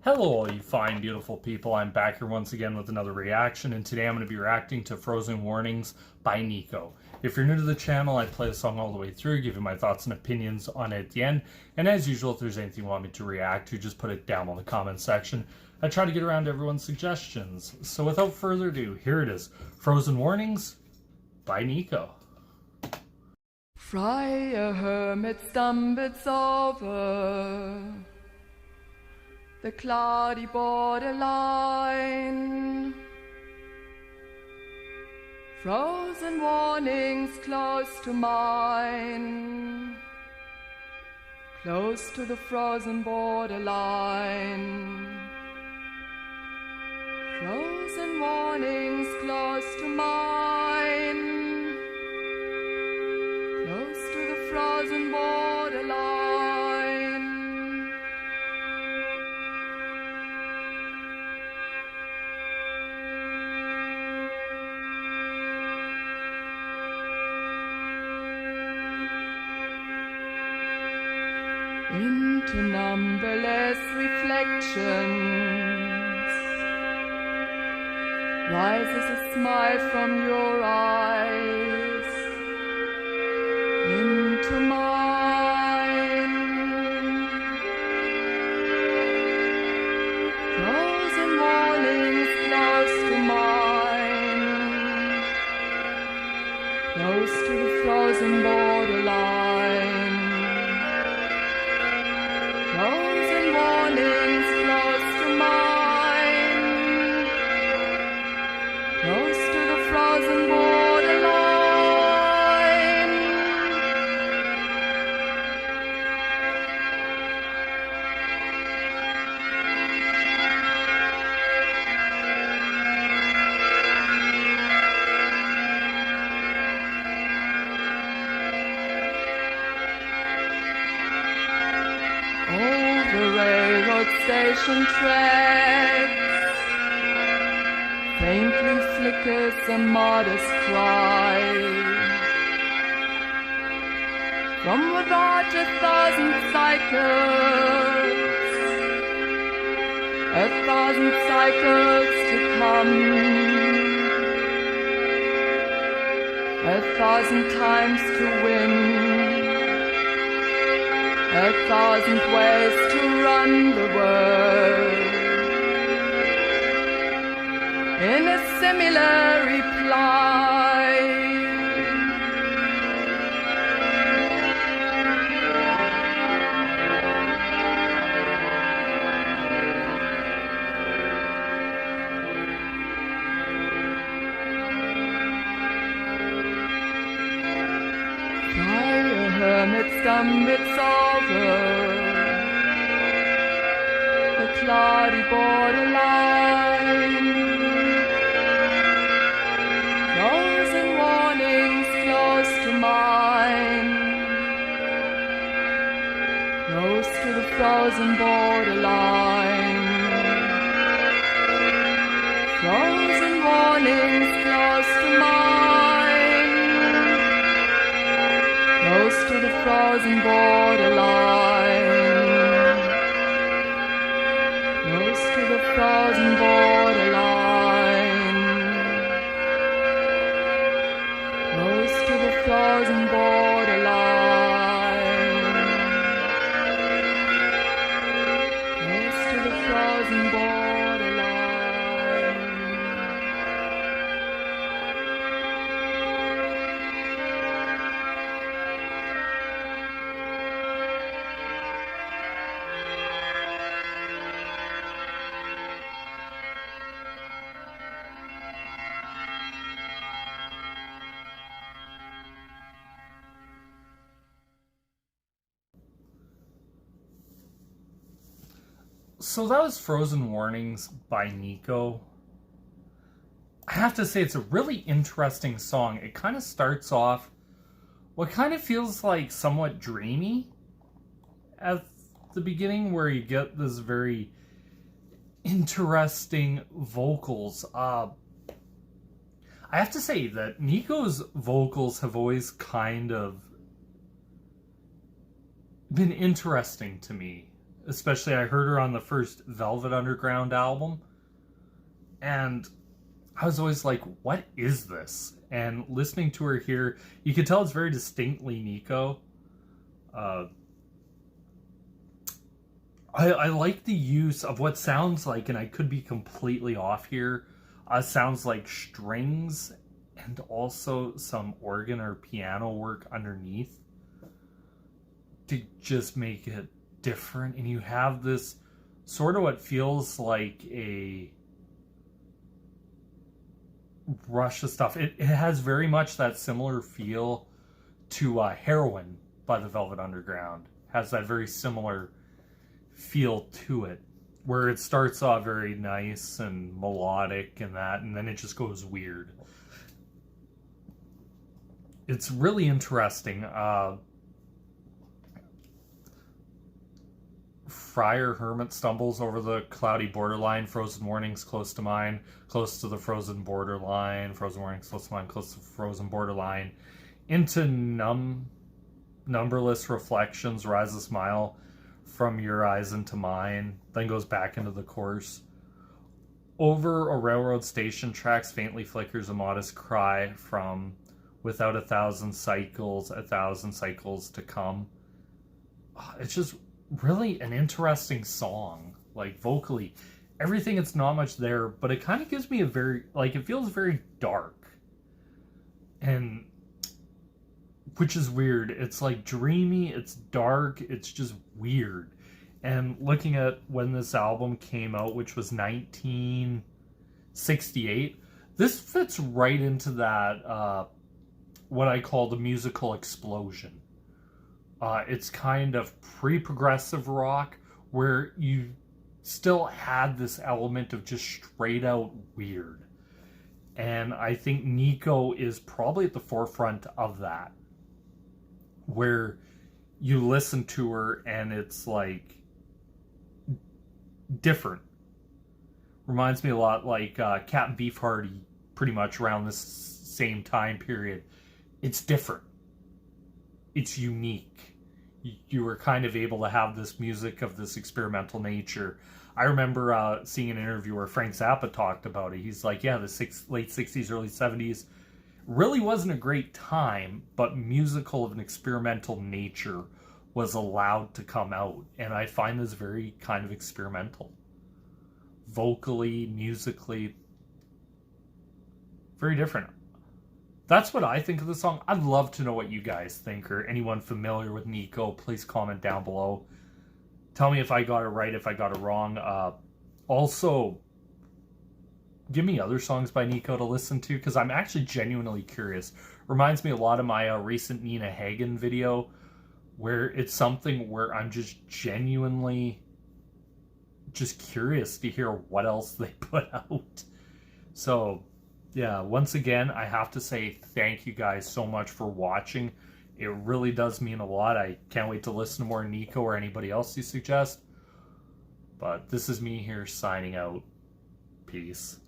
Hello, all you fine, beautiful people. I'm back here once again with another reaction, and today I'm going to be reacting to Frozen Warnings by Nico. If you're new to the channel, I play the song all the way through, give you my thoughts and opinions on it at the end. And as usual, if there's anything you want me to react to, just put it down in the comment section. I try to get around to everyone's suggestions. So without further ado, here it is. Frozen Warnings by Nico. Freie Hermit stumbles over the cloudy borderline. Frozen warnings close to mine, close to the frozen borderline. Frozen warnings close to mine, close to the frozen borderline. Into numberless reflections rises a smile from your eyes into mine. Frozen warnings close to mine, close to the frozen borderline. Frozen warnings close to mine, close to the frozen borderline. Over railroad station tracks faintly flickers a modest cry. From without 1,000 cycles, 1,000 cycles to come, 1,000 times to win, 1,000 ways to run the world. In a similar reply, Freie Hermit stumbles over the cloudy borderline. Frozen warnings close to mine, close to the frozen borderline. Frozen warnings close to mine, close to the frozen borderline. Close to the frozen borderline. Close to the frozen borderline. Close to the frozen borderline. So that was Frozen Warnings by Nico. I have to say, it's a really interesting song. It kind of starts off what kind of feels like somewhat dreamy at the beginning, where you get this very interesting vocals. I have to say that Nico's vocals have always kind of been interesting to me. Especially I heard her on the first Velvet Underground album, and I was always like, what is this? And listening to her here, you can tell it's very distinctly Nico. I like the use of what sounds like, and I could be completely off here, sounds like strings and also some organ or piano work underneath to just make it different. And you have this sort of what feels like a rush of stuff. It has very much that similar feel to Heroin by the Velvet Underground. Has that very similar feel to it, where it starts off very nice and melodic and that, and then it just goes weird. It's really interesting. Friar Hermit stumbles over the cloudy borderline, frozen mornings close to mine, close to the frozen borderline, frozen mornings close to mine, close to the frozen borderline, into numberless reflections, rise a smile from your eyes into mine, then goes back into the course. Over a railroad station tracks faintly flickers a modest cry from without a thousand cycles to come. It's just really an interesting song, like vocally. Everything, it's not much there, but it kind of gives me a very, like, it feels very dark. And which is weird. It's like dreamy, it's dark, it's just weird. And looking at when this album came out, which was 1968, this fits right into that, what I call the musical explosion. It's kind of pre-progressive rock, where you still had this element of just straight out weird. And I think Nico is probably at the forefront of that, where you listen to her and it's like different. Reminds me a lot like Captain Beefheart, pretty much around this same time period. It's different. It's unique. You were kind of able to have this music of this experimental nature. I remember seeing an interview where Frank Zappa talked about it. He's like, yeah, the late 60s, early 70s really wasn't a great time, but musical of an experimental nature was allowed to come out. And I find this very kind of experimental. Vocally, musically, very different. That's what I think of the song. I'd love to know what you guys think, or anyone familiar with Nico. Please comment down below. Tell me if I got it right, if I got it wrong. Also, give me other songs by Nico to listen to, because I'm actually genuinely curious. Reminds me a lot of my recent Nina Hagen video, where it's something where I'm just genuinely just curious to hear what else they put out. So, yeah, once again, I have to say thank you guys so much for watching. It really does mean a lot. I can't wait to listen to more Nico or anybody else you suggest. But this is me here signing out. Peace.